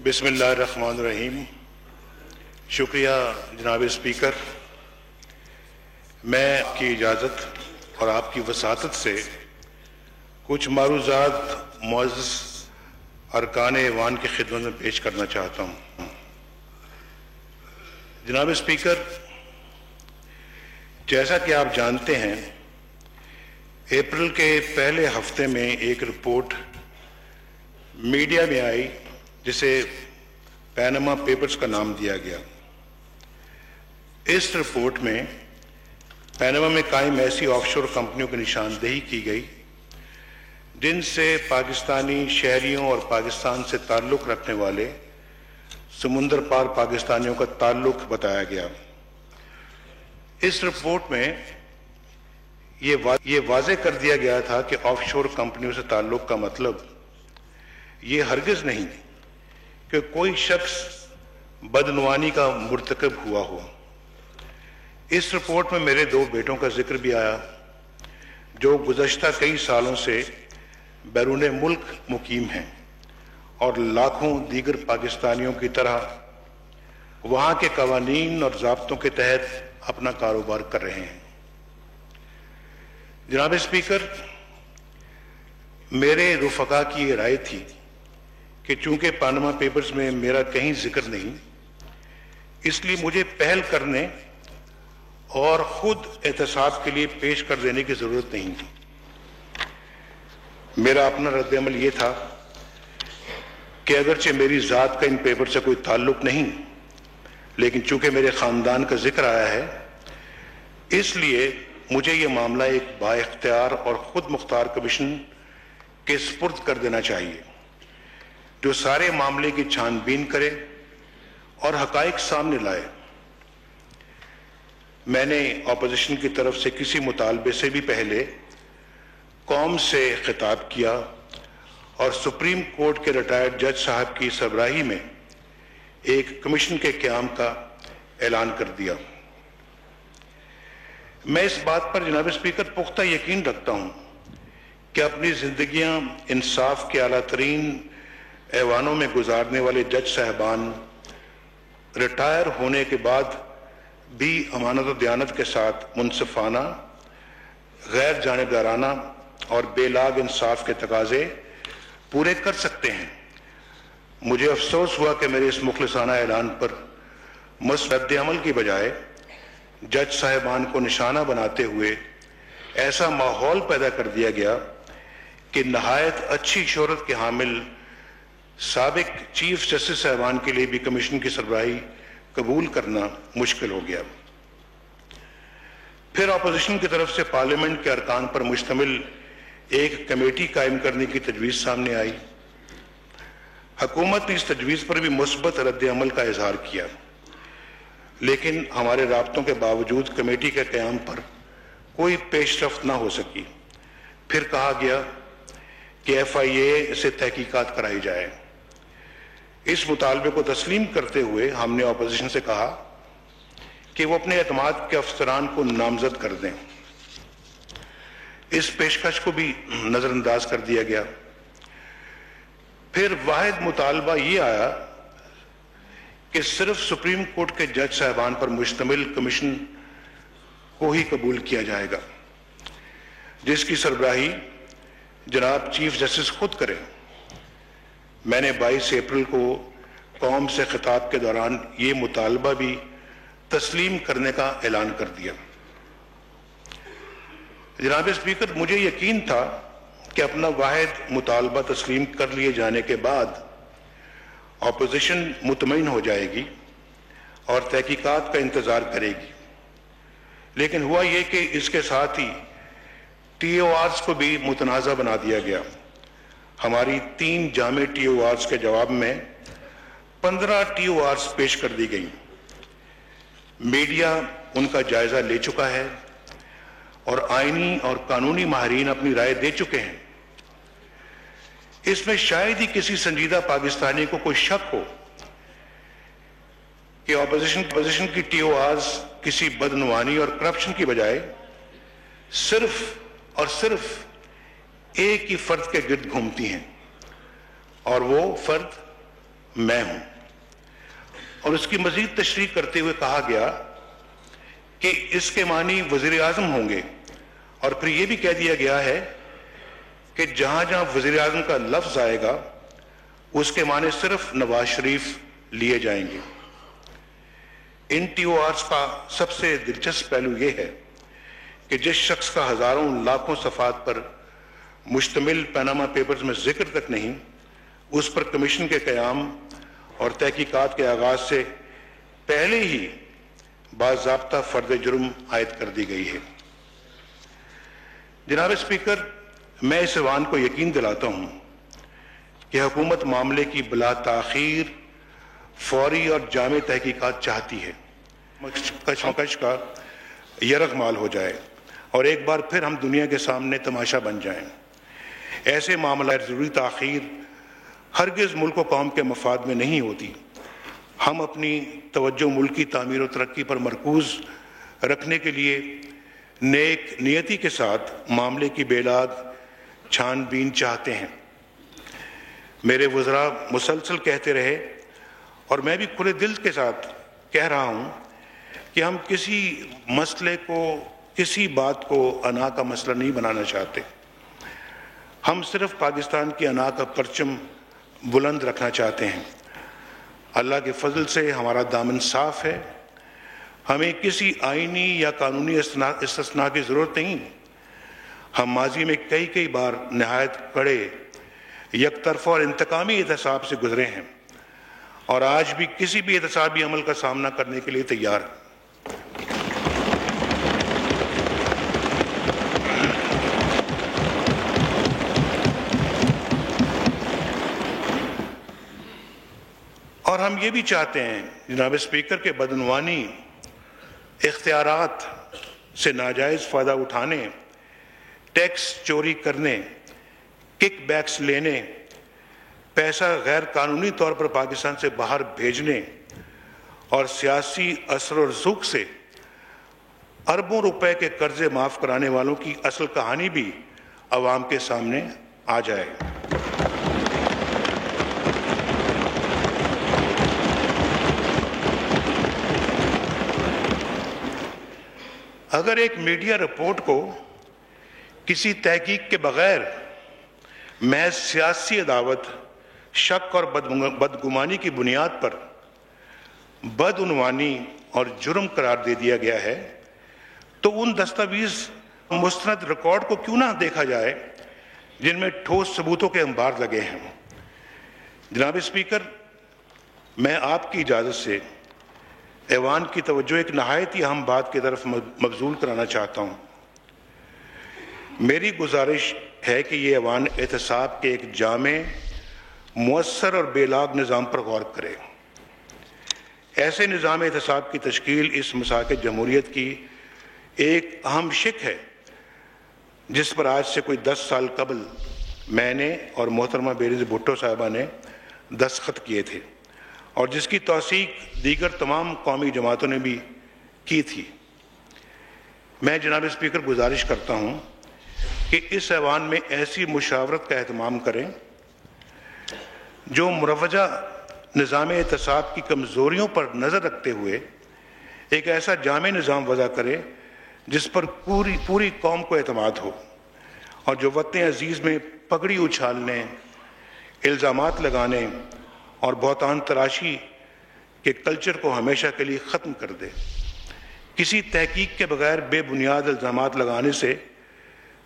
بسم اللہ الرحمن الرحیم۔ شکریہ جناب اسپیکر، میں آپ کی اجازت اور آپ کی وساطت سے کچھ معروضات معزز ارکان ایوان کی خدمت میں پیش کرنا چاہتا ہوں۔ جناب اسپیکر، جیسا کہ آپ جانتے ہیں، اپریل کے پہلے ہفتے میں ایک رپورٹ میڈیا میں آئی جسے پینما پیپرز کا نام دیا گیا۔ اس رپورٹ میں پینما میں قائم ایسی آف شور کمپنیوں کی نشاندہی کی گئی جن سے پاکستانی شہریوں اور پاکستان سے تعلق رکھنے والے سمندر پار پاکستانیوں کا تعلق بتایا گیا۔ اس رپورٹ میں یہ واضح کر دیا گیا تھا کہ آف شور کمپنیوں سے تعلق کا مطلب یہ ہرگز نہیں کہ کوئی شخص بدعنوانی کا مرتکب ہوا ہو۔ اس رپورٹ میں میرے 2 بیٹوں کا ذکر بھی آیا جو گزشتہ کئی سالوں سے بیرون ملک مقیم ہیں اور لاکھوں دیگر پاکستانیوں کی طرح وہاں کے قوانین اور ضابطوں کے تحت اپنا کاروبار کر رہے ہیں۔ جناب اسپیکر، میرے رفقا کی یہ رائے تھی کہ چونکہ پاناما پیپرز میں میرا کہیں ذکر نہیں، اس لیے مجھے پہل کرنے اور خود احتساب کے لیے پیش کر دینے کی ضرورت نہیں تھی۔ میرا اپنا رد عمل یہ تھا کہ اگرچہ میری ذات کا ان پیپر سے کوئی تعلق نہیں، لیکن چونکہ میرے خاندان کا ذکر آیا ہے، اس لیے مجھے یہ معاملہ ایک با اختیار اور خود مختار کمیشن کے سپرد کر دینا چاہیے جو سارے معاملے کی چھان بین کرے اور حقائق سامنے لائے۔ میں نے اپوزیشن کی طرف سے کسی مطالبے سے بھی پہلے قوم سے خطاب کیا اور سپریم کورٹ کے ریٹائرڈ جج صاحب کی سربراہی میں ایک کمیشن کے قیام کا اعلان کر دیا۔ میں اس بات پر جناب اسپیکر پختہ یقین رکھتا ہوں کہ اپنی زندگیاں انصاف کے اعلیٰ ترین ایوانوں میں گزارنے والے جج صاحبان ریٹائر ہونے کے بعد بھی امانت و دیانت کے ساتھ منصفانہ، غیر جانبدارانہ اور بے لاگ انصاف کے تقاضے پورے کر سکتے ہیں۔ مجھے افسوس ہوا کہ میرے اس مخلصانہ اعلان پر مثبت عمل کی بجائے جج صاحبان کو نشانہ بناتے ہوئے ایسا ماحول پیدا کر دیا گیا کہ نہایت اچھی شہرت کے حامل سابق چیف جسٹس صاحبان کے لیے بھی کمیشن کی سربراہی قبول کرنا مشکل ہو گیا۔ پھر اپوزیشن کی طرف سے پارلیمنٹ کے ارکان پر مشتمل ایک کمیٹی قائم کرنے کی تجویز سامنے آئی۔ حکومت نے اس تجویز پر بھی مثبت رد عمل کا اظہار کیا، لیکن ہمارے رابطوں کے باوجود کمیٹی کے قیام پر کوئی پیش رفت نہ ہو سکی۔ پھر کہا گیا کہ FIA سے تحقیقات کرائی جائے۔ اس مطالبے کو تسلیم کرتے ہوئے ہم نے اپوزیشن سے کہا کہ وہ اپنے اعتماد کے افسران کو نامزد کر دیں۔ اس پیشکش کو بھی نظر انداز کر دیا گیا۔ پھر واحد مطالبہ یہ آیا کہ صرف سپریم کورٹ کے جج صاحبان پر مشتمل کمیشن کو ہی قبول کیا جائے گا، جس کی سربراہی جناب چیف جسٹس خود کرے۔ میں نے 22 اپریل کو قوم سے خطاب کے دوران یہ مطالبہ بھی تسلیم کرنے کا اعلان کر دیا۔ جناب اسپیکر، مجھے یقین تھا کہ اپنا واحد مطالبہ تسلیم کر لیے جانے کے بعد اپوزیشن مطمئن ہو جائے گی اور تحقیقات کا انتظار کرے گی، لیکن ہوا یہ کہ اس کے ساتھ ہی TORs کو بھی متنازع بنا دیا گیا۔ ہماری 3 جامع TORs کے جواب میں 15 TORs پیش کر دی گئیں۔ میڈیا ان کا جائزہ لے چکا ہے اور آئینی اور قانونی ماہرین اپنی رائے دے چکے ہیں۔ اس میں شاید ہی کسی سنجیدہ پاکستانی کو کوئی شک ہو کہ اپوزیشن کی TORs کسی بدعنوانی اور کرپشن کی بجائے صرف اور صرف ایک ہی فرد کے گرد گھومتی ہیں، اور وہ فرد میں ہوں۔ اور اس کی مزید تشریح کرتے ہوئے کہا گیا کہ اس کے معنی وزیر اعظم ہوں گے، اور پھر یہ بھی کہہ دیا گیا ہے کہ جہاں جہاں وزیر اعظم کا لفظ آئے گا اس کے معنی صرف نواز شریف لیے جائیں گے۔ ان ٹی او آرز کا سب سے دلچسپ پہلو یہ ہے کہ جس شخص کا ہزاروں لاکھوں صفحات پر مشتمل پاناما پیپرز میں ذکر تک نہیں، اس پر کمیشن کے قیام اور تحقیقات کے آغاز سے پہلے ہی باضابطہ فرد جرم عائد کر دی گئی ہے۔ جناب اسپیکر، میں اس ایوان کو یقین دلاتا ہوں کہ حکومت معاملے کی بلا تاخیر فوری اور جامع تحقیقات چاہتی ہے، کشمکش کا یرغمال ہو جائے اور ایک بار پھر ہم دنیا کے سامنے تماشا بن جائیں۔ ایسے معاملات ضروری تاخیر ہرگز ملک و قوم کے مفاد میں نہیں ہوتی۔ ہم اپنی توجہ ملک کی تعمیر و ترقی پر مرکوز رکھنے کے لیے نیک نیتی کے ساتھ معاملے کی بے لاگ چھان بین چاہتے ہیں۔ میرے وزراء مسلسل کہتے رہے اور میں بھی کھلے دل کے ساتھ کہہ رہا ہوں کہ ہم کسی مسئلے کو، کسی بات کو انا کا مسئلہ نہیں بنانا چاہتے۔ ہم صرف پاکستان کی انا کا پرچم بلند رکھنا چاہتے ہیں۔ اللہ کے فضل سے ہمارا دامن صاف ہے، ہمیں کسی آئینی یا قانونی استثناء کی ضرورت نہیں۔ ہم ماضی میں کئی بار نہایت کڑے، یک طرفہ اور انتقامی احتساب سے گزرے ہیں اور آج بھی کسی بھی احتسابی عمل کا سامنا کرنے کے لیے تیار ہیں۔ اور ہم یہ بھی چاہتے ہیں جناب اسپیکر کے بدعنوانی اختیارات سے ناجائز فائدہ اٹھانے، ٹیکس چوری کرنے، کک بیکس لینے، پیسہ غیر قانونی طور پر پاکستان سے باہر بھیجنے اور سیاسی اثر و رسوخ سے اربوں روپے کے قرضے معاف کرانے والوں کی اصل کہانی بھی عوام کے سامنے آ جائے۔ اگر ایک میڈیا رپورٹ کو کسی تحقیق کے بغیر محض سیاسی عداوت، شک اور بدگمانی کی بنیاد پر بدعنوانی اور جرم قرار دے دیا گیا ہے تو ان دستاویز مستند ریکارڈ کو کیوں نہ دیکھا جائے جن میں ٹھوس ثبوتوں کے انبار لگے ہیں۔ جناب اسپیکر، میں آپ کی اجازت سے ایوان کی توجہ ایک نہایت ہی اہم بات کی طرف مبذول کرانا چاہتا ہوں۔ میری گزارش ہے کہ یہ ایوان احتساب کے ایک جامع، مؤثر اور بے لاگ نظام پر غور کرے۔ ایسے نظام احتساب کی تشکیل اس مساق جمہوریت کی ایک اہم شق ہے جس پر آج سے کوئی 10 سال قبل میں نے اور محترمہ بینظیر بھٹو صاحبہ نے دستخط کیے تھے اور جس کی توثیق دیگر تمام قومی جماعتوں نے بھی کی تھی۔ میں جناب اسپیکر گزارش کرتا ہوں کہ اس ایوان میں ایسی مشاورت کا اہتمام کریں جو مروجہ نظام احتساب کی کمزوریوں پر نظر رکھتے ہوئے ایک ایسا جامع نظام وضع کرے جس پر پوری قوم کو اعتماد ہو اور جو وطن عزیز میں پگڑی اچھالنے، الزامات لگانے اور بہتان تراشی کے کلچر کو ہمیشہ کے لیے ختم کر دے۔ کسی تحقیق کے بغیر بے بنیاد الزامات لگانے سے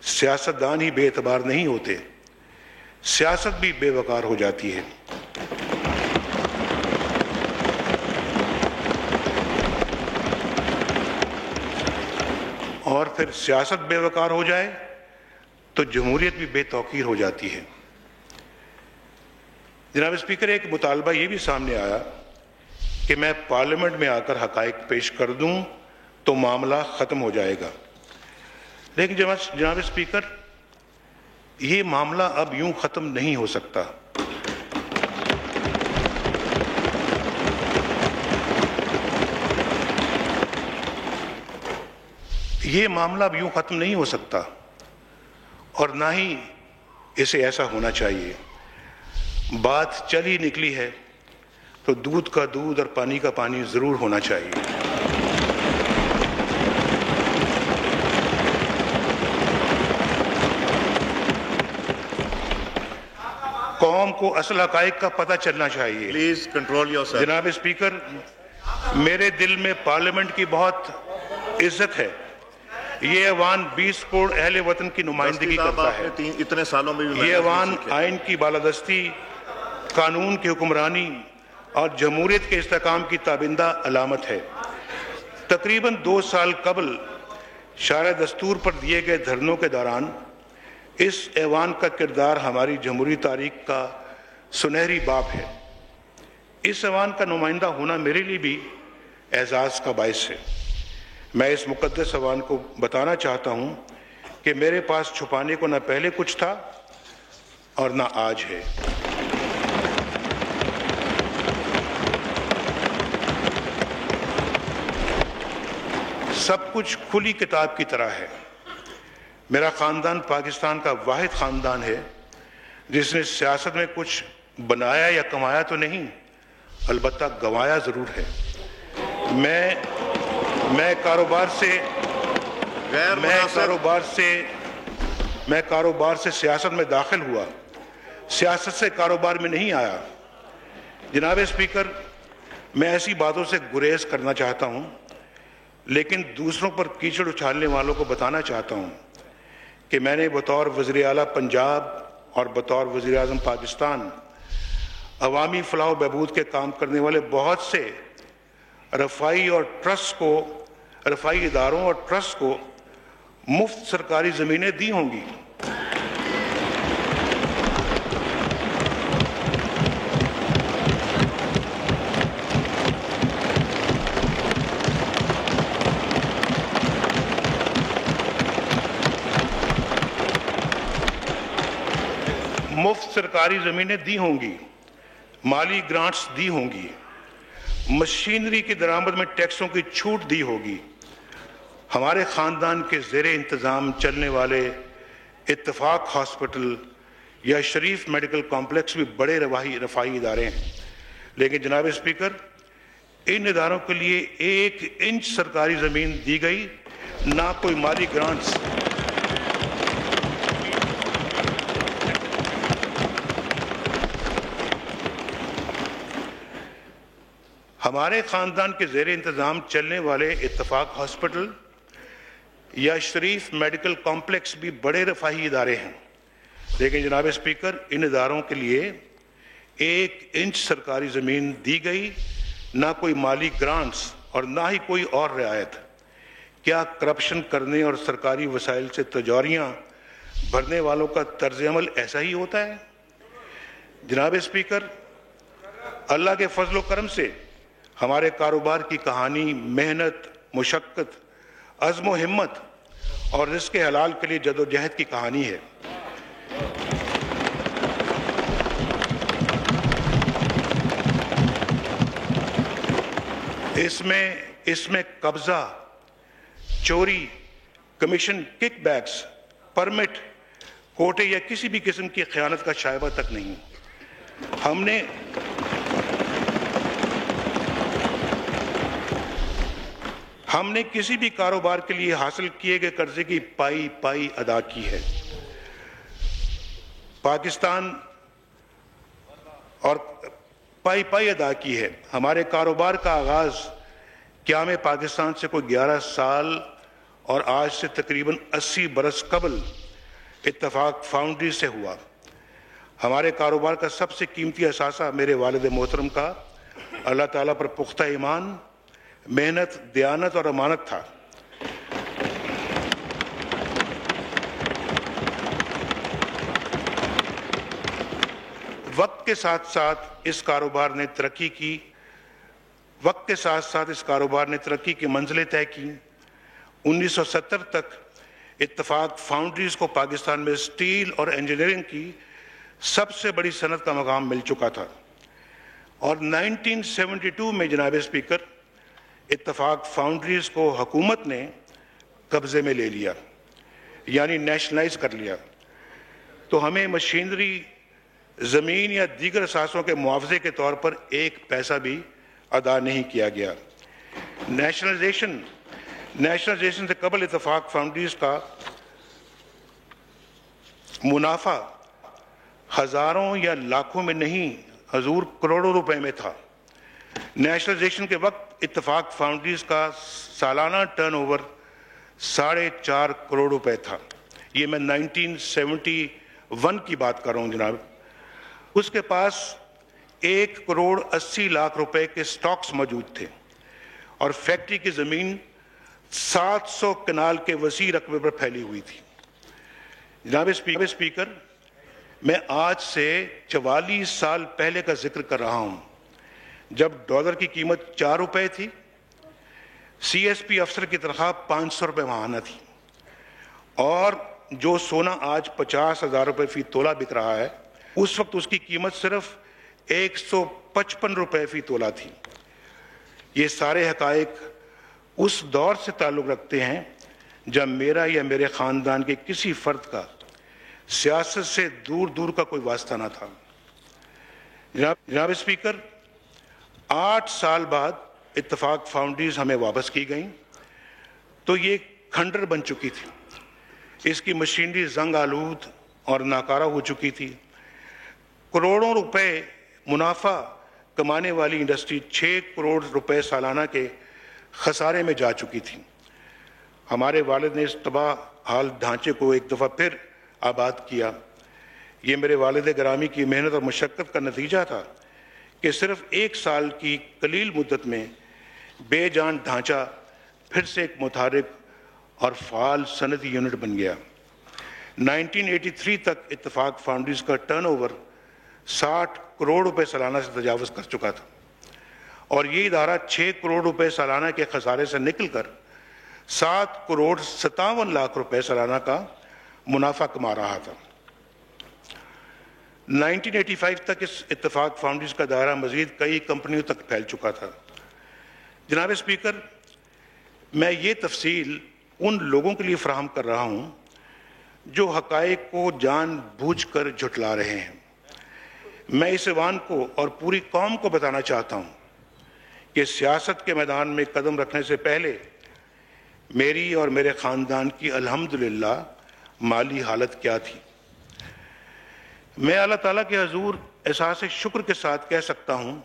سیاستدان ہی بے اعتبار نہیں ہوتے، سیاست بھی بے وقار ہو جاتی ہے۔ اور پھر سیاست بے وقار ہو جائے تو جمہوریت بھی بے توقیر ہو جاتی ہے۔ جناب اسپیکر، ایک مطالبہ یہ بھی سامنے آیا کہ میں پارلیمنٹ میں آ کر حقائق پیش کر دوں تو معاملہ ختم ہو جائے گا، لیکن جناب اسپیکر، یہ معاملہ اب یوں ختم نہیں ہو سکتا۔ یہ معاملہ اب یوں ختم نہیں ہو سکتا اور نہ ہی اسے ایسا ہونا چاہیے۔ بات چل ہی نکلی ہے تو دودھ کا دودھ اور پانی کا پانی ضرور ہونا چاہیے۔ قوم کو اصل حقائق کا پتہ چلنا چاہیے۔ Please control your self. جناب اسپیکر، میرے دل میں پارلیمنٹ کی بہت عزت ہے۔ یہ ایوان 20 کروڑ اہل وطن کی نمائندگی کرتا ہے۔ اتنے سالوں میں بھی یہ ایوان آئین کی بالادستی، قانون کی حکمرانی اور جمہوریت کے استحکام کی تابندہ علامت ہے۔ تقریباً 2 سال قبل شرح دستور پر دیے گئے دھرنوں کے دوران اس ایوان کا کردار ہماری جمہوری تاریخ کا سنہری باب ہے۔ اس ایوان کا نمائندہ ہونا میرے لیے بھی اعزاز کا باعث ہے۔ میں اس مقدس ایوان کو بتانا چاہتا ہوں کہ میرے پاس چھپانے کو نہ پہلے کچھ تھا اور نہ آج ہے۔ سب کچھ کھلی کتاب کی طرح ہے۔ میرا خاندان پاکستان کا واحد خاندان ہے جس نے سیاست میں کچھ بنایا یا کمایا تو نہیں، البتہ گنوایا ضرور ہے۔ میں کاروبار سے سیاست میں داخل ہوا، سیاست سے کاروبار میں نہیں آیا۔ جناب اسپیکر، میں ایسی باتوں سے گریز کرنا چاہتا ہوں، لیکن دوسروں پر کیچڑ اچھالنے والوں کو بتانا چاہتا ہوں کہ میں نے بطور وزیر اعلیٰ پنجاب اور بطور وزیر اعظم پاکستان عوامی فلاح و بہبود کے کام کرنے والے بہت سے رفائی اداروں اور ٹرسٹ کو مفت سرکاری زمینیں دی ہوں گی۔ مفت سرکاری زمینیں دی ہوں گی، مالی گرانٹس دی ہوں گی، مشینری کی درآمد میں ٹیکسوں کی چھوٹ دی ہوگی۔ ہمارے خاندان کے زیر انتظام چلنے والے اتفاق ہاسپٹل یا شریف میڈیکل کمپلیکس بھی بڑے رفاہی ادارے ہیں، لیکن جناب اسپیکر، ان اداروں کے لیے 1 انچ سرکاری زمین دی گئی، نہ کوئی مالی گرانٹس۔ ہمارے خاندان کے زیر انتظام چلنے والے اتفاق ہاسپٹل یا شریف میڈیکل کمپلیکس بھی بڑے رفاہی ادارے ہیں، لیکن جناب اسپیکر، ان اداروں کے لیے 1 انچ سرکاری زمین دی گئی، نہ کوئی مالی گرانٹس اور نہ ہی کوئی اور رعایت۔ کیا کرپشن کرنے اور سرکاری وسائل سے تجوریاں بھرنے والوں کا طرز عمل ایسا ہی ہوتا ہے؟ جناب اسپیکر، اللہ کے فضل و کرم سے ہمارے کاروبار کی کہانی محنت، مشقت، عزم و ہمت اور رزق حلال کے لیے جد و جہد کی کہانی ہے۔ اس میں قبضہ، چوری، کمیشن، کک بیکس، پرمٹ، کوٹے یا کسی بھی قسم کی خیانت کا شائبہ تک نہیں۔ ہم نے کسی بھی کاروبار کے لیے حاصل کیے گئے قرضے کی پائی ادا کی ہے۔ پاکستان اور پائی ادا کی ہے۔ ہمارے کاروبار کا آغاز قیام پاکستان سے کوئی 11 سال اور آج سے تقریباً 80 برس قبل اتفاق فاؤنڈری سے ہوا۔ ہمارے کاروبار کا سب سے قیمتی اثاثہ میرے والد محترم کا اللہ تعالیٰ پر پختہ ایمان، محنت، دیانت اور امانت تھا۔ وقت کے ساتھ ساتھ اس کاروبار نے ترقی کی منزلیں طے کی۔ 1970 تک اتفاق فاؤنڈریز کو پاکستان میں اسٹیل اور انجینئرنگ کی سب سے بڑی صنعت کا مقام مل چکا تھا، اور 1972 میں جناب اسپیکر اتفاق فاؤنڈریز کو حکومت نے قبضے میں لے لیا، یعنی نیشنلائز کر لیا۔ تو ہمیں مشینری زمین یا دیگر اثاثوں کے معاوضے کے طور پر ایک پیسہ بھی ادا نہیں کیا گیا۔ نیشنلائزیشن سے قبل اتفاق فاؤنڈریز کا منافع ہزاروں یا لاکھوں میں نہیں حضور کروڑوں روپے میں تھا۔ نیشنلائزیشن کے وقت اتفاق فاؤنڈریز کا سالانہ ٹرن اوور 4.5 کروڑ روپے تھا۔ یہ میں 1971 کی بات کر رہا ہوں جناب۔ اس کے پاس 1.80 کروڑ روپے کے سٹاکس موجود تھے اور فیکٹری کی زمین 700 کنال کے وسیع رقبے پر پھیلی ہوئی تھی۔ جناب اسپیکر، میں آج سے 44 سال پہلے کا ذکر کر رہا ہوں، جب ڈالر کی قیمت 4 روپے تھی، سی ایس پی افسر کی تنخواہ 500 روپے ماہانہ تھی، اور جو سونا آج 50,000 روپے فی تولہ بک رہا ہے، اس وقت اس کی قیمت صرف 155 روپے فی تولہ تھی۔ یہ سارے حقائق اس دور سے تعلق رکھتے ہیں جب میرا یا میرے خاندان کے کسی فرد کا سیاست سے دور دور کا کوئی واسطہ نہ تھا۔ جناب اسپیکر، 8 سال بعد اتفاق فاؤنڈریز ہمیں واپس کی گئیں تو یہ کھنڈر بن چکی تھی، اس کی مشینری زنگ آلود اور ناکارہ ہو چکی تھی۔ کروڑوں روپے منافع کمانے والی انڈسٹری 6 کروڑ روپے سالانہ کے خسارے میں جا چکی تھی۔ ہمارے والد نے اس تباہ حال ڈھانچے کو ایک دفعہ پھر آباد کیا۔ یہ میرے والد گرامی کی محنت اور مشقت کا نتیجہ تھا کہ صرف 1 سال کی قلیل مدت میں بے جان ڈھانچہ پھر سے ایک متحرک اور فعال صنعتی یونٹ بن گیا۔ 1983 تک اتفاق فاؤنڈریز کا ٹرن اوور 60 کروڑ روپے سالانہ سے تجاوز کر چکا تھا، اور یہ ادارہ 6 کروڑ روپے سالانہ کے خسارے سے نکل کر 7 کروڑ 57 لاکھ روپے سالانہ کا منافع کما رہا تھا۔ 1985 تک اس اتفاق فاؤنڈریز کا دائرہ مزید کئی کمپنیوں تک پھیل چکا تھا۔ جناب اسپیکر، میں یہ تفصیل ان لوگوں کے لیے فراہم کر رہا ہوں جو حقائق کو جان بوجھ کر جھٹلا رہے ہیں۔ میں اس ایوان کو اور پوری قوم کو بتانا چاہتا ہوں کہ سیاست کے میدان میں قدم رکھنے سے پہلے میری اور میرے خاندان کی الحمدللہ مالی حالت کیا تھی۔ میں اللہ تعالیٰ کے حضور احساس شکر کے ساتھ کہہ سکتا ہوں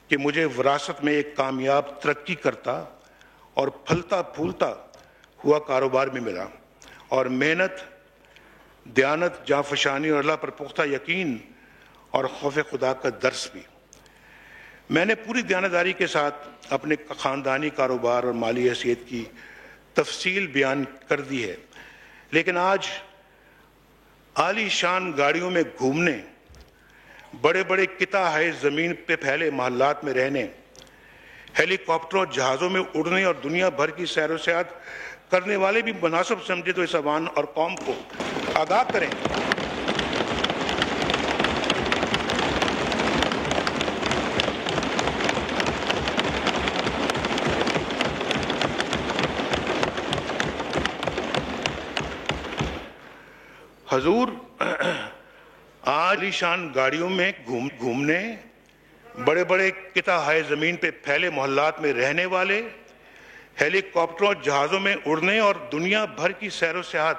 کہ مجھے وراثت میں ایک کامیاب ترقی کرتا اور پھلتا پھولتا ہوا کاروبار میں ملا، اور محنت، دیانت، جانفشانی اور اللہ پر پختہ یقین اور خوف خدا کا درس بھی۔ میں نے پوری دیانتداری کے ساتھ اپنے خاندانی کاروبار اور مالی حیثیت کی تفصیل بیان کر دی ہے، لیکن آج عالی شان گاڑیوں میں گھومنے، بڑے بڑے قطع ہے زمین پہ پھیلے محلات میں رہنے، ہیلی کاپٹروں جہازوں میں اڑنے اور دنیا بھر کی سیر و سیاحت کرنے والے بھی مناسب سمجھے تو اس عوام اور قوم کو آگاہ کریں۔ حضور، عالی شان گاڑیوں میں گھومنے، بڑے بڑے قطع ہے زمین پہ پھیلے محلات میں رہنے والے، ہیلی کاپٹروں جہازوں میں اڑنے اور دنیا بھر کی سیر و سیاحت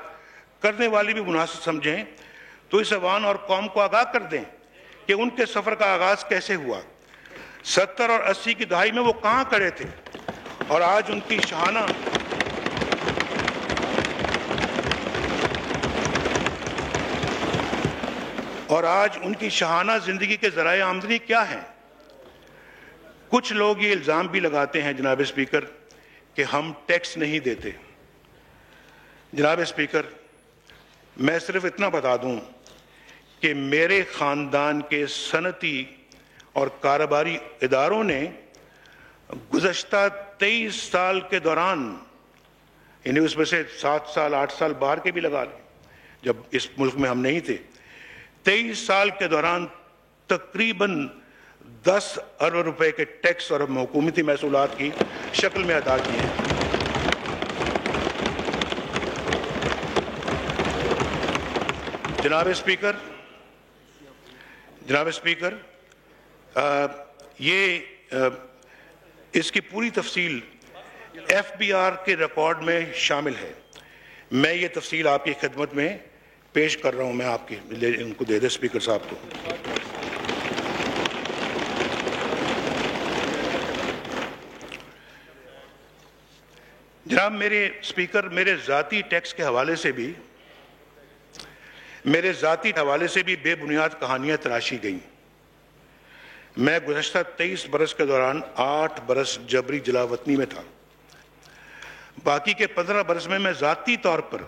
کرنے والی بھی مناسب سمجھیں تو اس عوام اور قوم کو آگاہ کر دیں کہ ان کے سفر کا آغاز کیسے ہوا۔ 70 اور 80 کی دہائی میں وہ کہاں کھڑے تھے، اور آج ان کی شاہانہ زندگی کے ذرائع آمدنی کیا ہیں۔ کچھ لوگ یہ الزام بھی لگاتے ہیں جناب اسپیکر کہ ہم ٹیکس نہیں دیتے۔ جناب اسپیکر، میں صرف اتنا بتا دوں کہ میرے خاندان کے صنعتی اور کاروباری اداروں نے گزشتہ 23 سال کے دوران، یعنی اس میں سے 7 سال 8 سال باہر کے بھی لگا لیں جب اس ملک میں ہم نہیں تھے، 23 سال کے دوران تقریباً 10 ارب روپے کے ٹیکس اور حکومتی محصولات کی شکل میں ادا کیے ہیں۔ جناب اسپیکر، جناب اسپیکر، اس کی پوری تفصیل ایف بی آر کے ریکارڈ میں شامل ہے. میں یہ تفصیل آپ کی خدمت میں پیش کر رہا ہوں. میں آپ کی ان کو دے دیں اسپیکر صاحب کو. جناب میرے اسپیکر، میرے ذاتی ٹیکس کے حوالے سے بھی بے بنیاد کہانیاں تراشی گئیں. میں گزشتہ 23 برس کے دوران 8 برس جبری جلا وطنی میں تھا. باقی کے 15 برس میں ذاتی طور پر،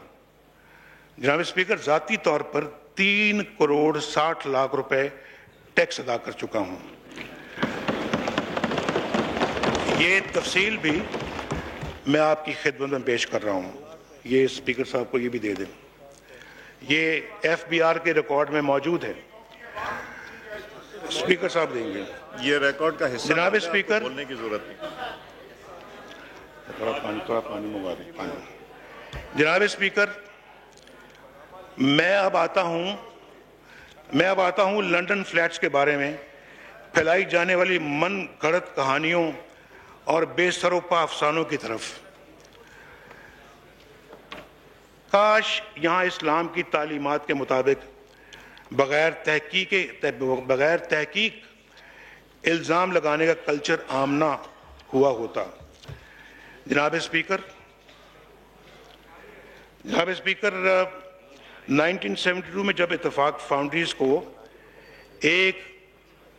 جناب اسپیکر، ذاتی طور پر 3 کروڑ 60 لاکھ روپے ٹیکس ادا کر چکا ہوں. یہ تفصیل بھی میں آپ کی خدمت میں پیش کر رہا ہوں. یہ اسپیکر صاحب کو یہ بھی دے دیں. یہ ایف بی آر کے ریکارڈ میں موجود ہے. اسپیکر صاحب دیں گے. یہ ریکارڈ کا حصہ جناب اسپیکر، بولنے کی ضرورت نہیں. تھوڑا پانی منگوا دیں. جناب اسپیکر، میں اب آتا ہوں لنڈن فلیٹس کے بارے میں پھیلائی جانے والی من گھڑت کہانیوں اور بے سر و پا افسانوں کی طرف. کاش یہاں اسلام کی تعلیمات کے مطابق بغیر تحقیق الزام لگانے کا کلچر عام نہ ہوا ہوتا. جناب اسپیکر، 1972 میں جب اتفاق فاؤنڈریز کو ایک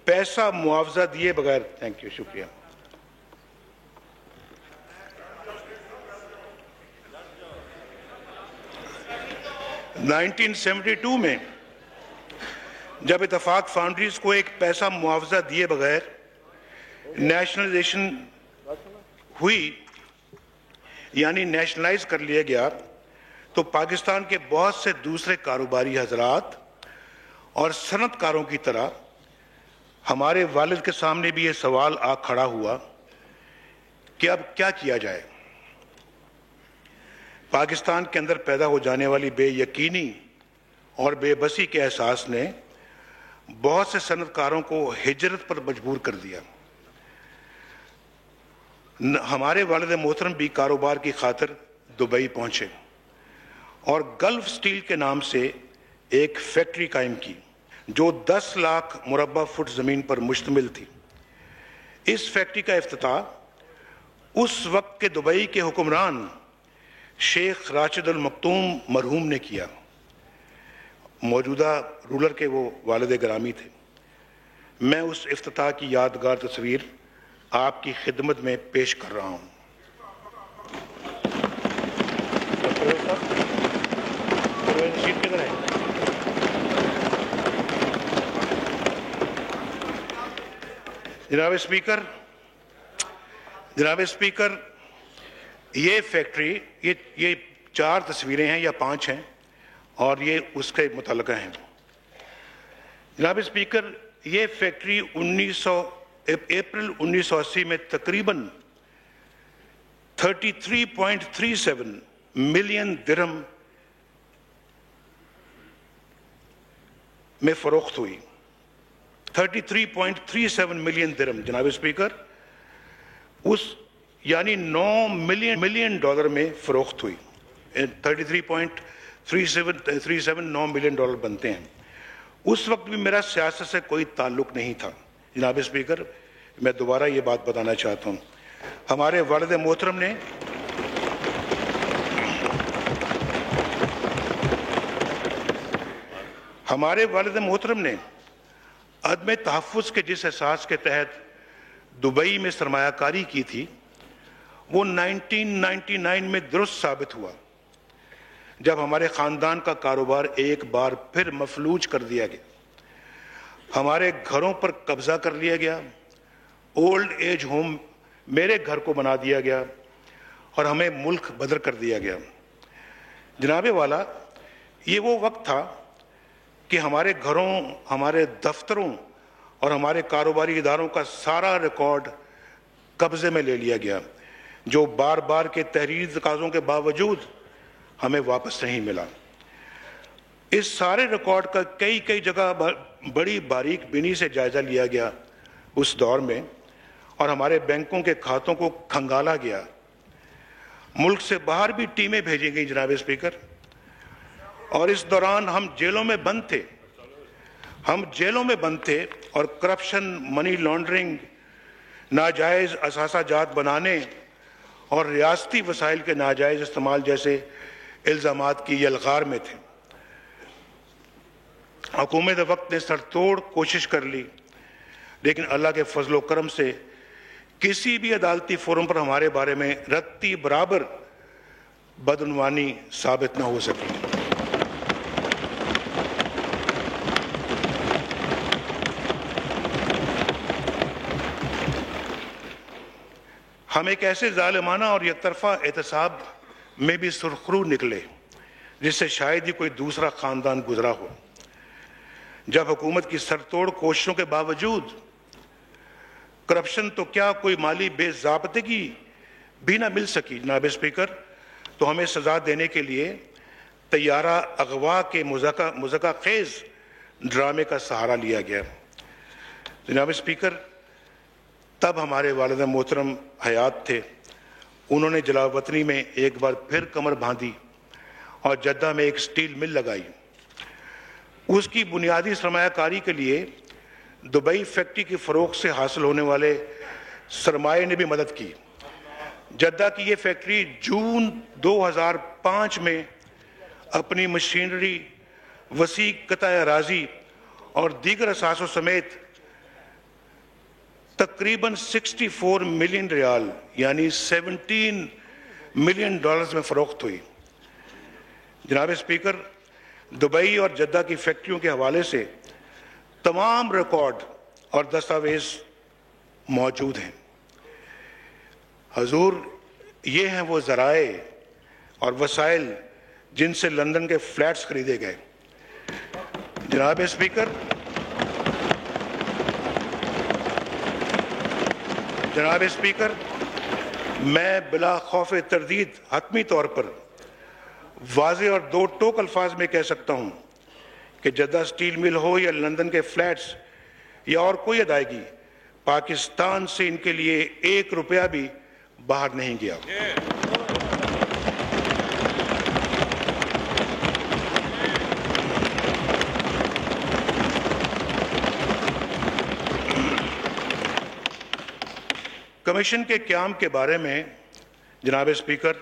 پیسہ معاوضہ دیے بغیر، تھینک یو، شکریہ. میں جب اتفاق فاؤنڈریز کو ایک پیسہ معاوضہ دیے بغیر نیشنلائزیشن ہوئی، یعنی نیشنلائز کر لیا گیا، تو پاکستان کے بہت سے دوسرے کاروباری حضرات اور صنعت کاروں کی طرح ہمارے والد کے سامنے بھی یہ سوال آ کھڑا ہوا کہ اب کیا کیا جائے. پاکستان کے اندر پیدا ہو جانے والی بے یقینی اور بے بسی کے احساس نے بہت سے صنعت کاروں کو ہجرت پر مجبور کر دیا. ہمارے والد محترم بھی کاروبار کی خاطر دبئی پہنچے اور گلف سٹیل کے نام سے ایک فیکٹری قائم کی جو 10 لاکھ مربع فٹ زمین پر مشتمل تھی. اس فیکٹری کا افتتاح اس وقت کے دبئی کے حکمران شیخ راشد المکتوم مرحوم نے کیا. موجودہ رولر کے وہ والد گرامی تھے. میں اس افتتاح کی یادگار تصویر آپ کی خدمت میں پیش کر رہا ہوں. جناب اسپیکر، یہ فیکٹری، یہ 4 تصویریں ہیں یا 5 ہیں اور یہ اس کے متعلقہ ہیں. جناب اسپیکر، یہ فیکٹری اپریل 1980 میں تقریباً 33.37 ملین درہم میں فروخت ہوئی. 33.37 ملین درہم جناب اسپیکر، یعنی 9 ملین ڈالر میں فروخت ہوئی. 33.37 9 ملین ڈالر بنتے ہیں. اس وقت بھی میرا سیاست سے کوئی تعلق نہیں تھا. جناب اسپیکر، میں دوبارہ یہ بات بتانا چاہتا ہوں. ہمارے والد محترم نے عدم تحفظ کے جس احساس کے تحت دبئی میں سرمایہ کاری کی تھی، وہ 1999 میں درست ثابت ہوا جب ہمارے خاندان کا کاروبار ایک بار پھر مفلوج کر دیا گیا. ہمارے گھروں پر قبضہ کر لیا گیا. اولڈ ایج ہوم میرے گھر کو بنا دیا گیا اور ہمیں ملک بدر کر دیا گیا. جناب والا، یہ وہ وقت تھا کہ ہمارے گھروں، ہمارے دفتروں اور ہمارے کاروباری اداروں کا سارا ریکارڈ قبضے میں لے لیا گیا، جو بار بار کے تحریری تقاضوں کے باوجود ہمیں واپس نہیں ملا. اس سارے ریکارڈ کا کئی جگہ بڑی باریک بینی سے جائزہ لیا گیا اس دور میں، اور ہمارے بینکوں کے کھاتوں کو کھنگالا گیا۔ ملک سے باہر بھی ٹیمیں بھیجی گئی جناب اسپیکر، اور اس دوران ہم جیلوں میں بند تھے اور کرپشن، منی لانڈرنگ، ناجائز اثاثہ جات بنانے اور ریاستی وسائل کے ناجائز استعمال جیسے الزامات کی یلغار میں تھے۔ حکومت وقت نے سر توڑ کوشش کر لی، لیکن اللہ کے فضل و کرم سے کسی بھی عدالتی فورم پر ہمارے بارے میں رتی برابر بدعنوانی ثابت نہ ہو سکی۔ ہم ایک ایسے ظالمانہ اور یک طرفہ احتساب میں بھی سرخرو نکلے جس سے شاید ہی کوئی دوسرا خاندان گزرا ہو، جب حکومت کی سر توڑ کوششوں کے باوجود کرپشن تو کیا کوئی مالی بے ضابطگی بھی نہ مل سکی جناب اسپیکر، تو ہمیں سزا دینے کے لیے طیارہ اغوا کے مذاکرہ خیز ڈرامے کا سہارا لیا گیا۔ جناب اسپیکر، تب ہمارے والد محترم حیات تھے، انہوں نے جلا وطنی میں ایک بار پھر کمر باندھی اور جدہ میں ایک سٹیل مل لگائی۔ اس کی بنیادی سرمایہ کاری کے لیے دبئی فیکٹری کی فروخت سے حاصل ہونے والے سرمایہ نے بھی مدد کی۔ جدہ کی یہ فیکٹری جون 2005 میں اپنی مشینری، وسیع قطع اراضی اور دیگر اثاثوں سمیت تقریباً 64 ملین ریال یعنی 17 ملین ڈالرز میں فروخت ہوئی۔ جناب اسپیکر، دبئی اور جدہ کی فیکٹریوں کے حوالے سے تمام ریکارڈ اور دستاویز موجود ہیں۔ حضور، یہ ہیں وہ ذرائع اور وسائل جن سے لندن کے فلیٹس خریدے گئے۔ جناب اسپیکر، میں بلا خوف تردید حتمی طور پر واضح اور دو ٹوک الفاظ میں کہہ سکتا ہوں کہ جدہ سٹیل مل ہو یا لندن کے فلیٹس یا اور کوئی ادائیگی، پاکستان سے ان کے لیے 1 روپیہ بھی باہر نہیں گیا۔ کمیشن کے قیام کے بارے میں جناب اسپیکر،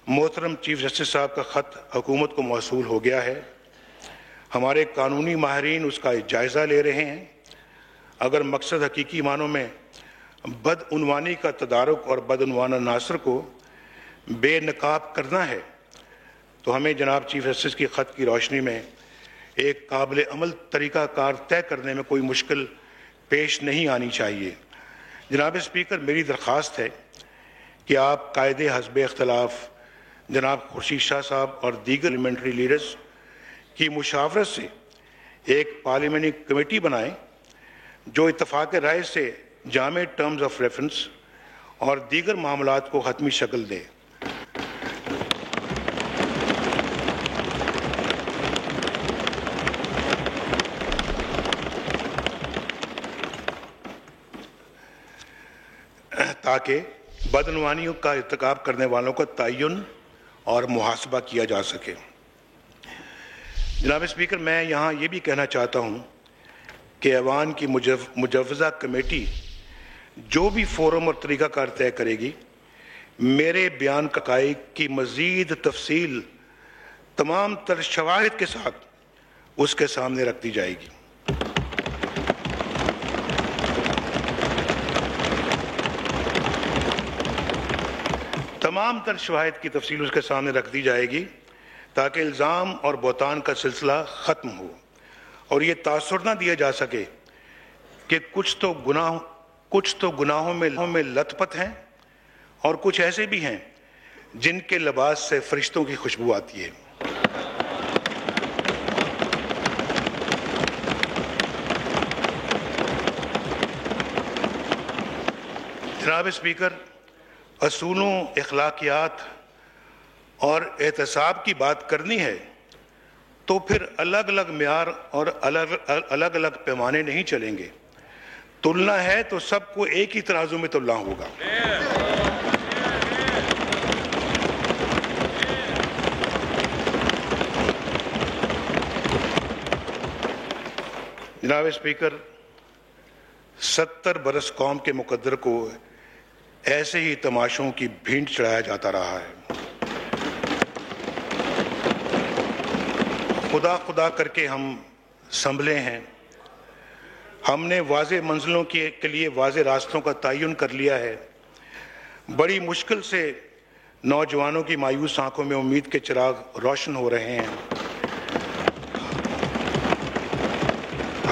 محترم چیف جسٹس صاحب کا خط حکومت کو موصول ہو گیا ہے۔ ہمارے قانونی ماہرین اس کا جائزہ لے رہے ہیں۔ اگر مقصد حقیقی معنوں میں بدعنوانی کا تدارک اور بدعنوان عناصر کو بے نقاب کرنا ہے تو ہمیں جناب چیف جسٹس کی خط کی روشنی میں ایک قابل عمل طریقہ کار طے کرنے میں کوئی مشکل پیش نہیں آنی چاہیے۔ جناب اسپیکر، میری درخواست ہے کہ آپ قائد حزب اختلاف جناب خورشید شاہ صاحب اور دیگر پارلیمنٹری لیڈرز کی مشاورت سے ایک پارلیمنٹری کمیٹی بنائیں جو اتفاق رائے سے جامع ٹرمز آف ریفرنس اور دیگر معاملات کو حتمی شکل دے۔ تاکہ بدعنوانیوں کا ارتکاب کرنے والوں کا تعین اور محاسبہ کیا جا سکے۔ جناب اسپیکر، میں یہاں یہ بھی کہنا چاہتا ہوں کہ ایوان کی مجوزہ کمیٹی جو بھی فورم اور طریقہ کار طے کرے گی، میرے بیان کا حقائق کی مزید تفصیل تمام تر شواہد کے ساتھ اس کے سامنے رکھ دی جائے گی۔ تمام تر شواہد کی تفصیل اس کے سامنے رکھ دی جائے گی تاکہ الزام اور بہتان کا سلسلہ ختم ہو اور یہ تاثر نہ دیا جا سکے کہ کچھ تو گناہوں میں لت پت ہیں اور کچھ ایسے بھی ہیں جن کے لباس سے فرشتوں کی خوشبو آتی ہے۔ جناب اسپیکر، اصولوں، اخلاقیات اور احتساب کی بات کرنی ہے تو پھر الگ الگ معیار اور الگ الگ پیمانے نہیں چلیں گے. تلنا ہے تو سب کو ایک ہی ترازو میں تلنا ہوگا. جناب اسپیکر، 70 برس قوم کے مقدر کو ایسے ہی تماشوں کی بھینٹ چڑھایا جاتا رہا ہے. خدا کر کے ہم سنبھلے ہیں. ہم نے واضح منزلوں کے لیے واضح راستوں کا تعین کر لیا ہے. بڑی مشکل سے نوجوانوں کی مایوس آنکھوں میں امید کے چراغ روشن ہو رہے ہیں.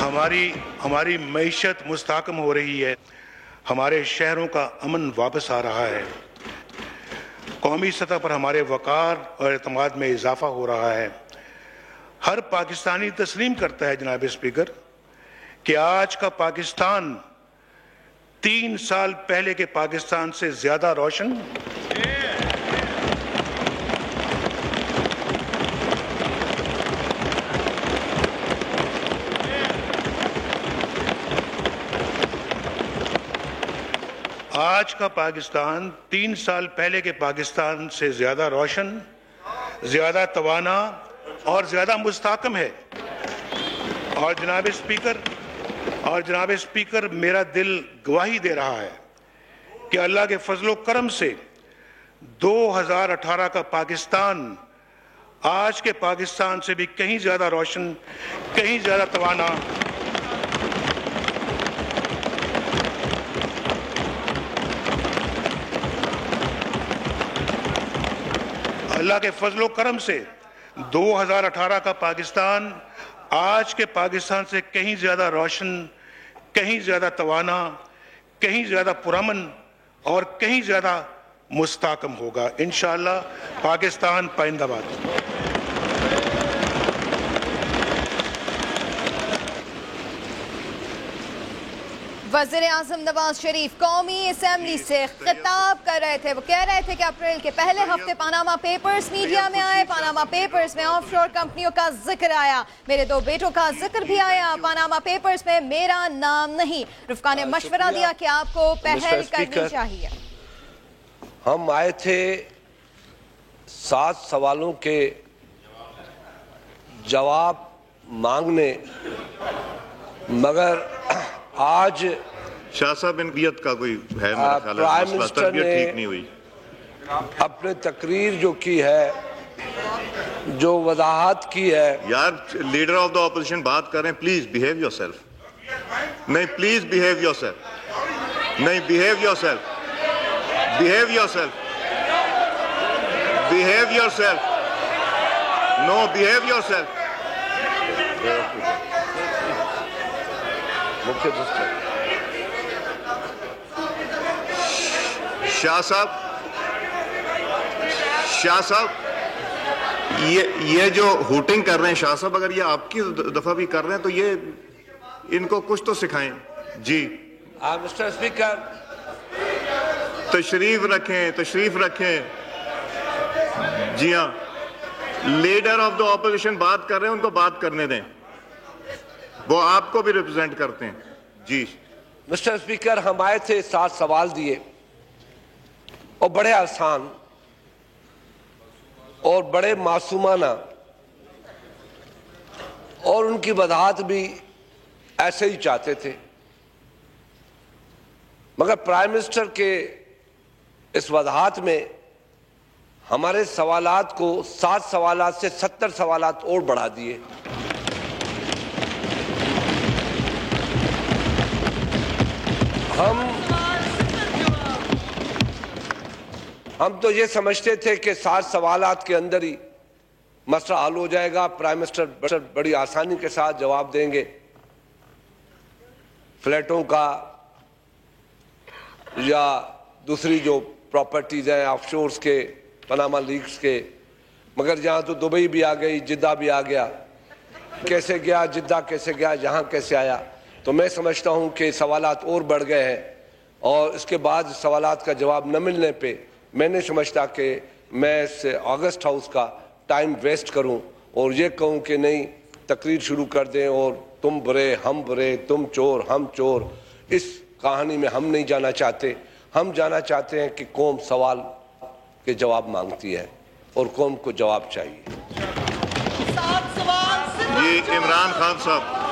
ہماری معیشت مستحکم ہو رہی ہے. ہمارے شہروں کا امن واپس آ رہا ہے. قومی سطح پر ہمارے وقار اور اعتماد میں اضافہ ہو رہا ہے. ہر پاکستانی تسلیم کرتا ہے جناب اسپیکر کہ آج کا پاکستان 3 سال پہلے کے پاکستان سے زیادہ روشن آج کا پاکستان 3 سال پہلے کے پاکستان سے زیادہ روشن، زیادہ توانا اور زیادہ مستحکم ہے. اور جناب اسپیکر میرا دل گواہی دے رہا ہے کہ اللہ کے فضل و کرم سے 2018 کا پاکستان آج کے پاکستان سے بھی کہیں زیادہ روشن، کہیں زیادہ توانا اللہ کے فضل و کرم سے 2018 کا پاکستان آج کے پاکستان سے کہیں زیادہ روشن، کہیں زیادہ توانا، کہیں زیادہ پرامن اور کہیں زیادہ مستحکم ہوگا. انشاءاللہ پاکستان پائندہ باد. وزیر اعظم نواز شریف قومی اسمبلی سے خطاب کر رہے تھے. وہ کہہ رہے تھے کہ اپریل کے پہلے ہفتے پاناما پیپرز میڈیا میں آئے. پاناما پیپرز میں آف شور کمپنیوں کا ذکر آیا. میرے 2 بیٹوں کا ذکر بھی آیا. پاناما پیپرز میں میرا نام نہیں. رفقا نے مشورہ دیا کہ آپ کو پہل کرنی چاہیے. ہم آئے تھے 7 سوالوں کے جواب مانگنے، مگر آج شاہ صاحب انبیت کا کوئی ہے میرا خیال ہے پرائم مسئلہ، منسٹر تربیت نے ٹھیک نہیں ہوئی. اپنے تقریر جو کی ہے، جو وضاحت کی ہے. یار لیڈر آف دا اپوزیشن بات کر رہے ہیں، پلیز بیہیو یور سیلف. نہیں پلیز بیہیو یور سیلف. نہیں behave yourself. Behave yourself. Behave yourself. No behave yourself. Shah صاحب یہ جو ہوٹنگ کر رہے ہیں شاہ صاحب، اگر یہ آپ کی دفعہ بھی کر رہے ہیں تو یہ ان کو کچھ تو سکھائیں. جی مسٹر اسپیکر تشریف رکھیں. جی ہاں، لیڈر آف دا اپوزیشن بات کر رہے ہیں، ان کو بات کرنے دیں. وہ آپ کو بھی ریپرزینٹ کرتے ہیں. جی مسٹر اسپیکر، ہم آئے تھے 7 سوال دیے اور بڑے آسان اور بڑے معصومانہ، اور ان کی وضاحت بھی ایسے ہی چاہتے تھے. مگر پرائم منسٹر کے اس وضاحت میں ہمارے سوالات کو 7 سوالات سے 70 سوالات اور بڑھا دیے. ہم تو یہ سمجھتے تھے کہ 7 سوالات کے اندر ہی مسئلہ حل ہو جائے گا. پرائم منسٹر بڑی آسانی کے ساتھ جواب دیں گے فلیٹوں کا یا دوسری جو پراپرٹیز ہیں آف شورز کے، پاناما لیکس کے. مگر یہاں تو دبئی بھی آ گئی، جدہ بھی آ گیا. کیسے گیا جدہ، کیسے گیا یہاں، کیسے آیا؟ تو میں سمجھتا ہوں کہ سوالات اور بڑھ گئے ہیں، اور اس کے بعد سوالات کا جواب نہ ملنے پہ میں نہیں سمجھتا کہ میں اس اگست ہاؤس کا ٹائم ویسٹ کروں اور یہ کہوں کہ نہیں تقریر شروع کر دیں اور تم برے ہم برے، تم چور ہم چور، اس کہانی میں ہم نہیں جانا چاہتے. ہم جانا چاہتے ہیں کہ قوم سوال کے جواب مانگتی ہے اور قوم کو جواب چاہیے. یہ عمران خان صاحب